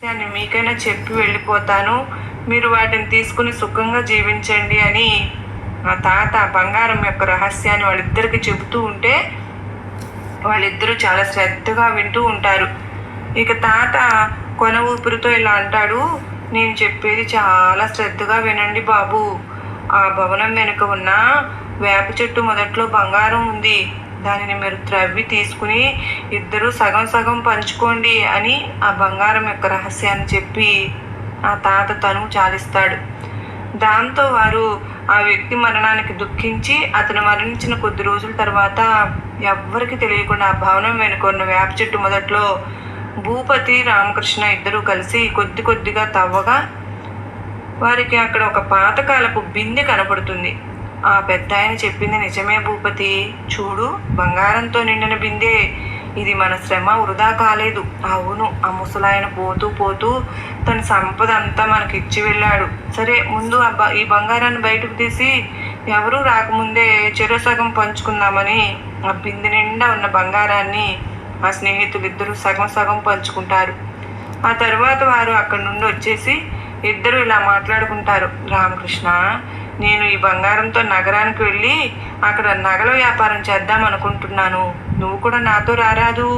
నేను మీకైనా చెప్పి వెళ్ళిపోతాను, మీరు వాటిని తీసుకుని సుఖంగా జీవించండి అని ఆ తాత బంగారం యొక్క రహస్యాన్ని వాళ్ళిద్దరికి చెబుతూ ఉంటే వాళ్ళిద్దరూ చాలా శ్రద్ధగా వింటూ ఉంటారు. ఇక తాత కొన ఊపిరితో ఇలా అంటాడు, నేను చెప్పేది చాలా శ్రద్ధగా వినండి బాబు. ఆ భవనం వెనుక ఉన్న వేప చెట్టు మొదట్లో బంగారం ఉంది. దానిని మీరు త్రవ్వి తీసుకుని ఇద్దరూ సగం సగం పంచుకోండి అని ఆ బంగారం యొక్క రహస్యాన్ని చెప్పి ఆ తాత తను చాలిస్తాడు. దాంతో వారు ఆ వ్యక్తి మరణానికి దుఃఖించి అతను మరణించిన కొద్ది రోజుల తర్వాత ఎవ్వరికి తెలియకుండా ఆ భవనం వెనుకొన్న వేప చెట్టు మొదట్లో భూపతి రామకృష్ణ ఇద్దరూ కలిసి కొద్ది కొద్దిగా తవ్వగా వారికి అక్కడ ఒక పాతకాలపు బిందె కనపడుతుంది. ఆ పెద్ద ఆయన చెప్పింది నిజమే భూపతి, చూడు బంగారంతో నిండిన బిందె, ఇది మన శ్రమ వృధా కాలేదు. అవును, ఆ ముసలాయన పోతూ పోతూ తన సంపద అంతా మనకి ఇచ్చి వెళ్ళాడు. సరే ముందు ఈ బంగారాన్ని బయటకు తీసి ఎవరూ రాకముందే చెరసగం పంచుకుందామని ఆ బిందె నిండా ఉన్న బంగారాన్ని ఆ స్నేహితులిద్దరూ సగం సగం పంచుకుంటారు. ఆ తర్వాత వారు అక్కడి నుండి వచ్చేసి ఇద్దరు ఇలా మాట్లాడుకుంటారు, రామకృష్ణ, నేను ఈ బంగారంతో నగరానికి వెళ్ళి అక్కడ నగల వ్యాపారం చేద్దాం అనుకుంటున్నాను, నువ్వు కూడా నాతో రారాదు?